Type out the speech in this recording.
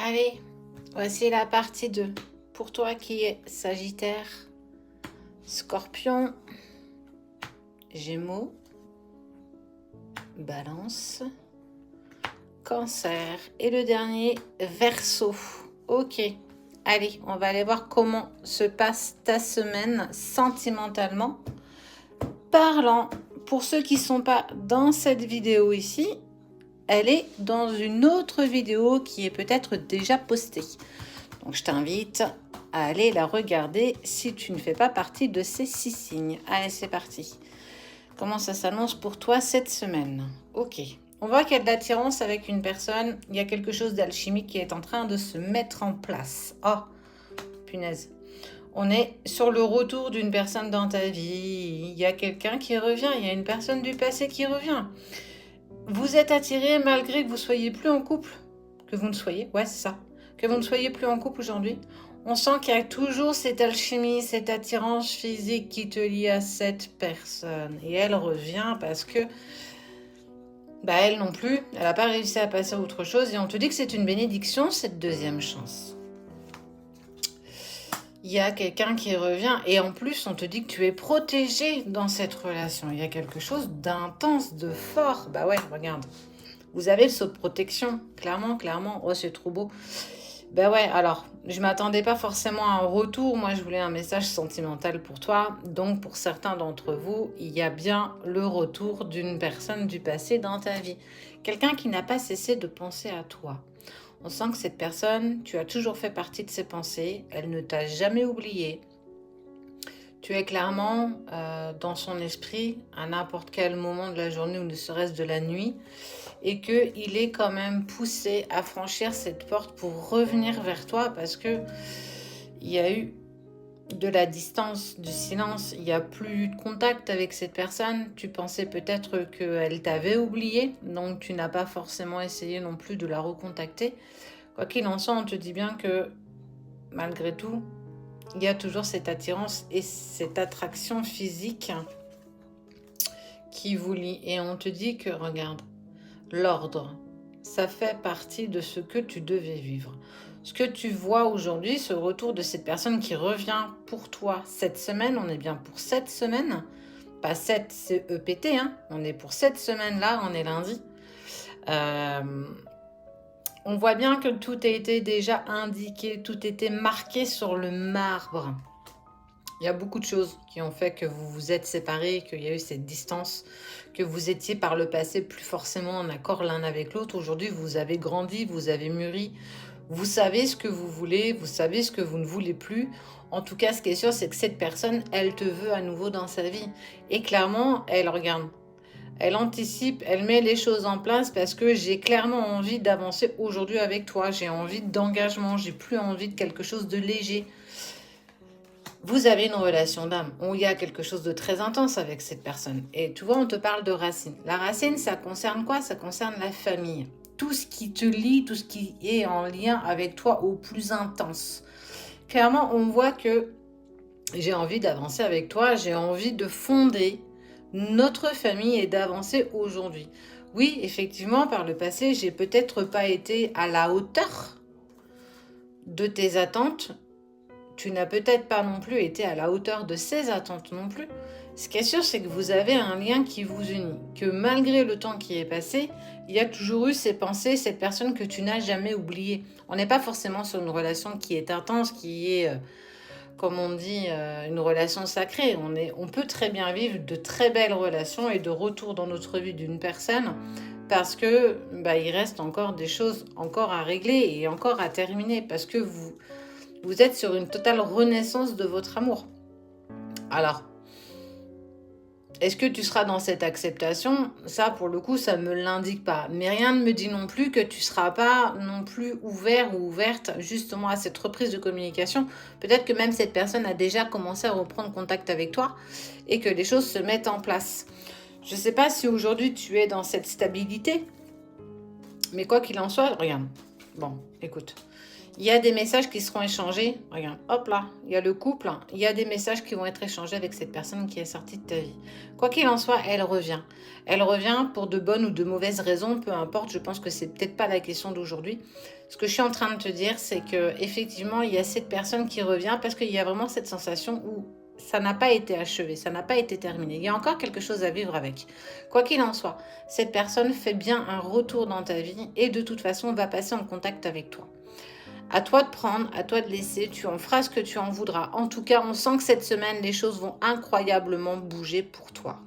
Allez, voici la partie 2. Pour toi qui es Sagittaire, Scorpion, Gémeaux, Balance, Cancer et le dernier, Verseau. Ok, allez, on va aller voir comment se passe ta semaine sentimentalement parlant. Pour ceux qui ne sont pas dans cette vidéo ici, elle est dans une autre vidéo qui est peut-être déjà postée. Donc je t'invite à aller la regarder si tu ne fais pas partie de ces 6 signes. Allez, c'est parti. Comment ça s'annonce pour toi cette semaine? Ok. On voit qu'il y a de l'attirance avec une personne. Il y a quelque chose d'alchimique qui est en train de se mettre en place. Oh, punaise. On est sur le retour d'une personne dans ta vie. Il y a quelqu'un qui revient. Il y a une personne du passé qui revient. Vous êtes attiré malgré que vous soyez plus en couple. Que vous ne soyez, ouais, c'est ça. Que vous ne soyez plus en couple aujourd'hui. On sent qu'il y a toujours cette alchimie, cette attirance physique qui te lie à cette personne. Et elle revient parce que, elle non plus, elle n'a pas réussi à passer à autre chose. Et on te dit que c'est une bénédiction, cette deuxième chance. Il y a quelqu'un qui revient et en plus, on te dit que tu es protégé dans cette relation. Il y a quelque chose d'intense, de fort. Bah ouais, regarde. Vous avez le saut de protection. Clairement. Oh, c'est trop beau. Ben ouais, alors, je m'attendais pas forcément à un retour. Moi, je voulais un message sentimental pour toi. Donc, pour certains d'entre vous, il y a bien le retour d'une personne du passé dans ta vie. Quelqu'un qui n'a pas cessé de penser à toi. On sent que cette personne, tu as toujours fait partie de ses pensées. Elle ne t'a jamais oublié. Tu es clairement dans son esprit à n'importe quel moment de la journée ou ne serait-ce de la nuit. Et qu'il est quand même poussé à franchir cette porte pour revenir vers toi parce que il y a eu de la distance, du silence, il n'y a plus de contact avec cette personne. Tu pensais peut-être qu'elle t'avait oublié, donc tu n'as pas forcément essayé non plus de la recontacter. Quoi qu'il en soit, on te dit bien que malgré tout, il y a toujours cette attirance et cette attraction physique qui vous lie. Et on te dit que, regarde, l'ordre, ça fait partie de ce que tu devais vivre. Ce que tu vois aujourd'hui, ce retour de cette personne qui revient pour toi cette semaine, on est bien pour cette semaine, pas 7 CEPT, hein, on est pour cette semaine-là, on est lundi. On voit bien que tout a été déjà indiqué, tout était marqué sur le marbre. Il y a beaucoup de choses qui ont fait que vous vous êtes séparés, qu'il y a eu cette distance, que vous étiez par le passé plus forcément en accord l'un avec l'autre. Aujourd'hui, vous avez grandi, vous avez mûri, vous savez ce que vous voulez, vous savez ce que vous ne voulez plus. En tout cas, ce qui est sûr, c'est que cette personne, elle te veut à nouveau dans sa vie. Et clairement, elle regarde, elle anticipe, elle met les choses en place parce que j'ai clairement envie d'avancer aujourd'hui avec toi. J'ai envie d'engagement, j'ai plus envie de quelque chose de léger. Vous avez une relation d'âme où il y a quelque chose de très intense avec cette personne. Et tu vois, on te parle de racine. La racine, ça concerne quoi? Ça concerne la famille. Tout ce qui te lie, tout ce qui est en lien avec toi au plus intense. Clairement, on voit que j'ai envie d'avancer avec toi, j'ai envie de fonder notre famille et d'avancer aujourd'hui. Oui, effectivement, par le passé, j'ai peut-être pas été à la hauteur de tes attentes. Tu n'as peut-être pas non plus été à la hauteur de ses attentes non plus. Ce qui est sûr, c'est que vous avez un lien qui vous unit. Que malgré le temps qui est passé, il y a toujours eu ces pensées, cette personne que tu n'as jamais oubliée. On n'est pas forcément sur une relation qui est intense, qui est, comme on dit, une relation sacrée. On peut très bien vivre de très belles relations et de retour dans notre vie d'une personne parce que il reste encore des choses encore à régler et encore à terminer parce que vous êtes sur une totale renaissance de votre amour. Alors, est-ce que tu seras dans cette acceptation? Ça, pour le coup, ça ne me l'indique pas. Mais rien ne me dit non plus que tu ne seras pas non plus ouvert ou ouverte justement à cette reprise de communication. Peut-être que même cette personne a déjà commencé à reprendre contact avec toi et que les choses se mettent en place. Je ne sais pas si aujourd'hui tu es dans cette stabilité, mais quoi qu'il en soit, regarde. Bon, écoute. Il y a des messages qui seront échangés. Regarde, hop là, il y a le couple. Il y a des messages qui vont être échangés avec cette personne qui est sortie de ta vie. Quoi qu'il en soit, elle revient. Elle revient pour de bonnes ou de mauvaises raisons, peu importe. Je pense que c'est peut-être pas la question d'aujourd'hui. Ce que je suis en train de te dire, c'est que effectivement, il y a cette personne qui revient parce qu'il y a vraiment cette sensation où ça n'a pas été achevé, ça n'a pas été terminé. Il y a encore quelque chose à vivre avec. Quoi qu'il en soit, cette personne fait bien un retour dans ta vie et de toute façon va passer en contact avec toi. À toi de prendre, à toi de laisser, tu en feras ce que tu en voudras. En tout cas, on sent que cette semaine, les choses vont incroyablement bouger pour toi.